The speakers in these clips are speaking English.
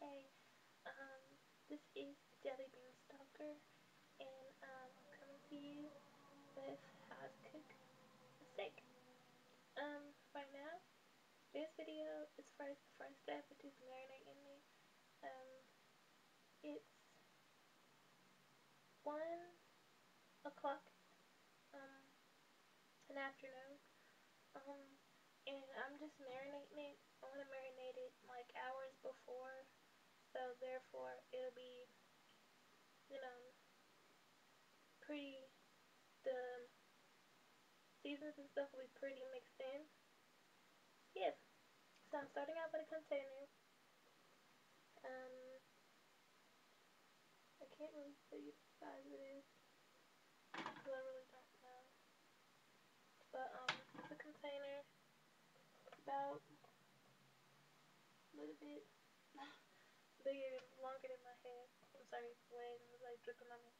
Hey, um, this is Jelly Bean Stalker, and I'm coming to you with how to cook a steak. Right now, this video is for the first step, which is marinating it. It's 1 o'clock, um, in the afternoon, um, and I'm just marinating it. I want to marinate it like hours before, so therefore it'll be, you know, pretty, the seasons and stuff will be pretty mixed in. Yeah. So I'm starting out with a container. Um, I can't really tell you the size it is because I really don't know. But it's a container about a little bit bigger, longer than my head. I'm sorry, it's wet and it's like dripping on me.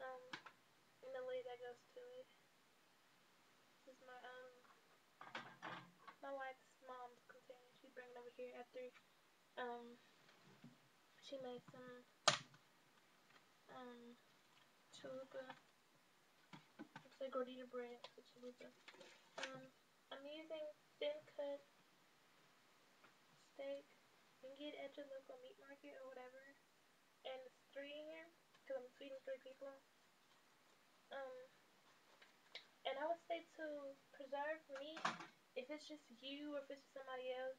Um, and the lid that goes to it. This is my wife's mom's container. She bring it over here after um she made some chalupa. It's like gordita bread with chalupa. Um, I'm using thin cut steak. You can get it at your local meat market or whatever. And it's three in here because I'm feeding 3 people. Um, and I would say to preserve meat, if it's just you or if it's just somebody else,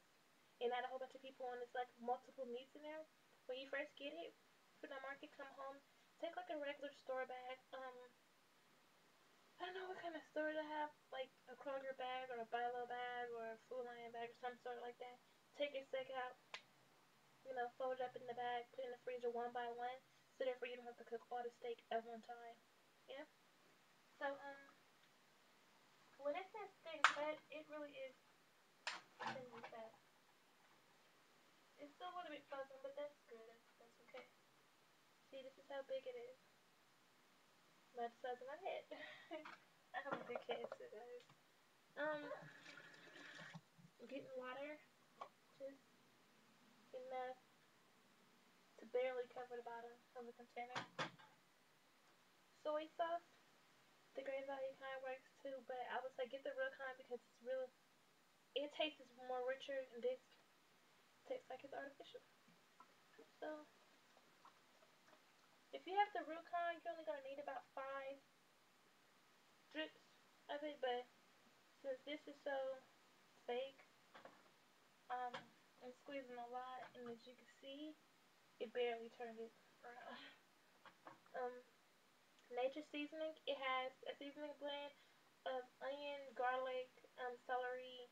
and not a whole bunch of people, and it's like multiple meats in there. When you first get it from the market, come home, take like a regular store bag. I don't know what kind of store to have, like a Kroger bag or a Bilo bag or a Food Lion bag or some sort like that. Take your steak out, fold it up in the bag, put it in the freezer one by one, so therefore you don't have to cook all the steak at one time. Yeah. So when it says thin cut, it really is thin cut. It's still a little bit frozen, but that's good. That's okay. See, this is how big it is. About the size of my head. I have a big head, so guys. Getting water, just enough to barely cover the bottom of the container. Soy sauce, the Great Value kind works too, but I would say get the real kind because it's real. It tastes more richer, and this tastes like it's artificial. So if you have the real kind, you're only gonna need about 5 drips of it. But since this is so fake, I'm squeezing a lot, and as you can see, it barely turned it around. Um, Nature seasoning. It has a seasoning blend of onion, garlic, celery,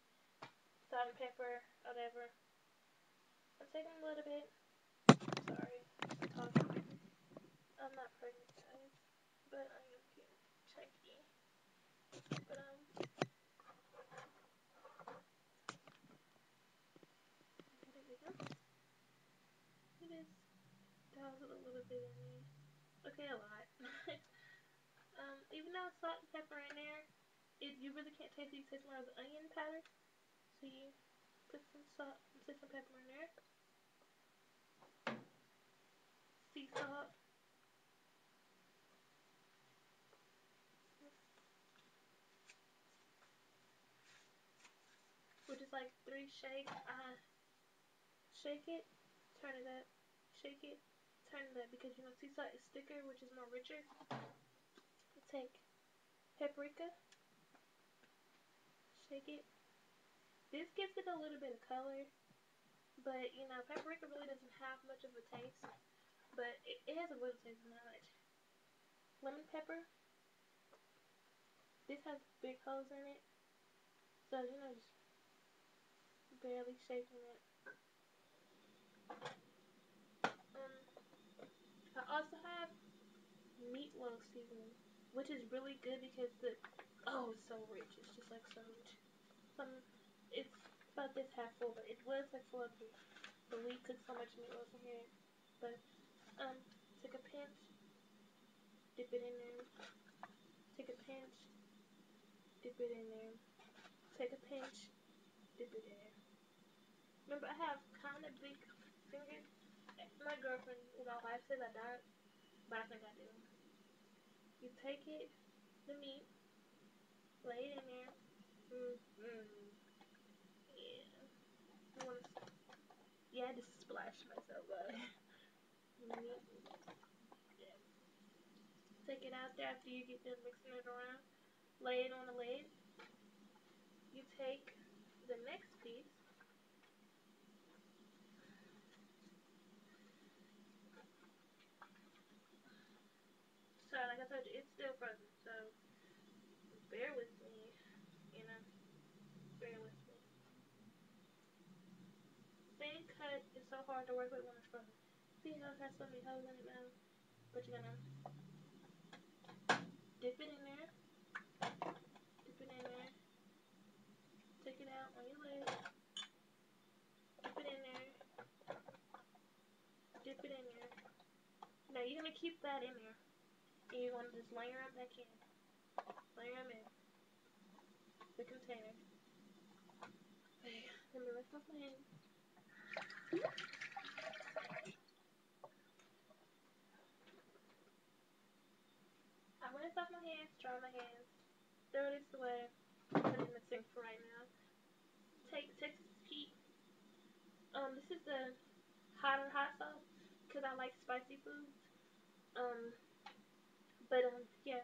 salt and pepper, whatever. I'm taking a little bit. Sorry, I'm talking. I'm not pregnant, guys, but I am getting chunky. But there we go. It is dazzled a little bit in there. Okay, a lot. Even though it's salt and pepper in there, you really can't taste it. You taste more of the onion powder. So you put some salt, some pepper in there. Sea salt. Which is like 3 shakes. Shake it, turn it up, shake it, turn it up, because sea salt is thicker, which is more richer. You take paprika, shake it. This gives it a little bit of color, but paprika really doesn't have much of a taste, but it has a little taste, but not much. Lemon pepper. This has big holes in it, so just barely shaking it. I also have meatloaf seasoning, which is really good because it's so rich. It's just like so rich. It's about this half full, but it was like full up, but we cooked so much meatloaf in here. But take a pinch, dip it in there. Take a pinch, dip it in there. Take a pinch, dip it in there. Remember, I have kind of big fingers, My girlfriend, my wife says I don't, but I think I do. You take it, the meat, lay it in there. Yeah. You wanna, yeah, I just splashed myself, but meat. Yeah. Take it out there after you get done mixing it around. Lay it on the lid. You take the next piece. So, like I told you, it's still frozen. So, bear with me. You know, bear with me. Thin cut is so hard to work with when it's frozen. See how it has so many holes in it now? But you're gonna dip it in there. Dip it in there. Take it out on your leg. Dip it in there. Dip it in there. Now you're gonna keep that in there. And you're gonna just layer them back in. Layer them in the container. Okay, let me lift off my hand. I'm gonna lift off my hands, dry my hands, throw this away, put it in the sink for right now. Take Texas Pete. This is the hot sauce because I like spicy foods. Um, yeah.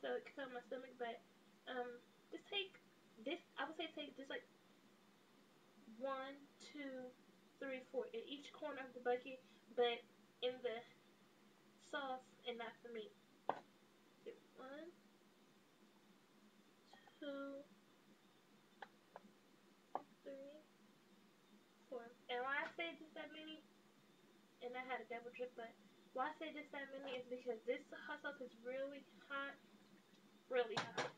So it can my stomach, but just take this. I would say take just like 1, 2, 3, 4 in each corner of the bucket, but in the sauce and not the meat. 1, 2, 3, 4. And why I say just that many, and I had a double trip, but why I say just that many is because this hot sauce is really hot, really hot.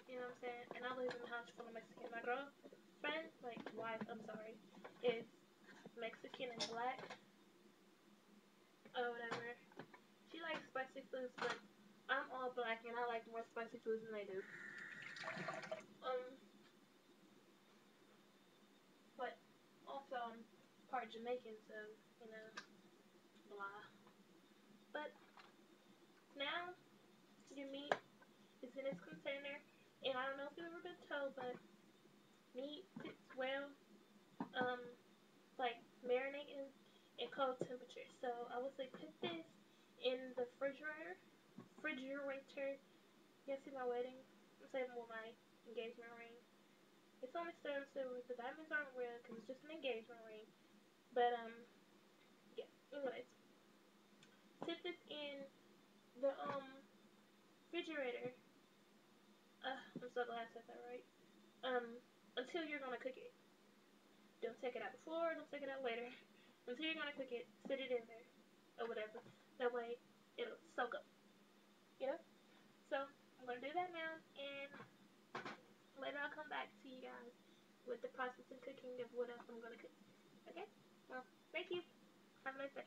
You know what I'm saying? And I live in a house full of Mexican. My girlfriend, like wife, I'm sorry, is Mexican and black or whatever. She likes spicy foods, but I'm all black and I like more spicy foods than they do. Um, but also I'm part Jamaican, so you know, blah. But now your meat is in its container, and I don't know if you've ever been told, but meat sits well, um, like marinating in cold temperature. So I would say put this in the refrigerator. Refrigerator. You see my wedding? I'm saving with my engagement ring. It's only sterling silver. The diamonds aren't real because it's just an engagement ring. But yeah. Anyways, sit this in the refrigerator. I'm so glad I said that right. Until you're gonna cook it. Don't take it out before. Don't take it out later. Until you're gonna cook it, sit it in there or whatever. That way it'll soak up. You know. So I'm gonna do that now, and later I'll come back to you guys with the process and cooking of what else I'm gonna cook. Okay? Well, thank you. Have a nice day.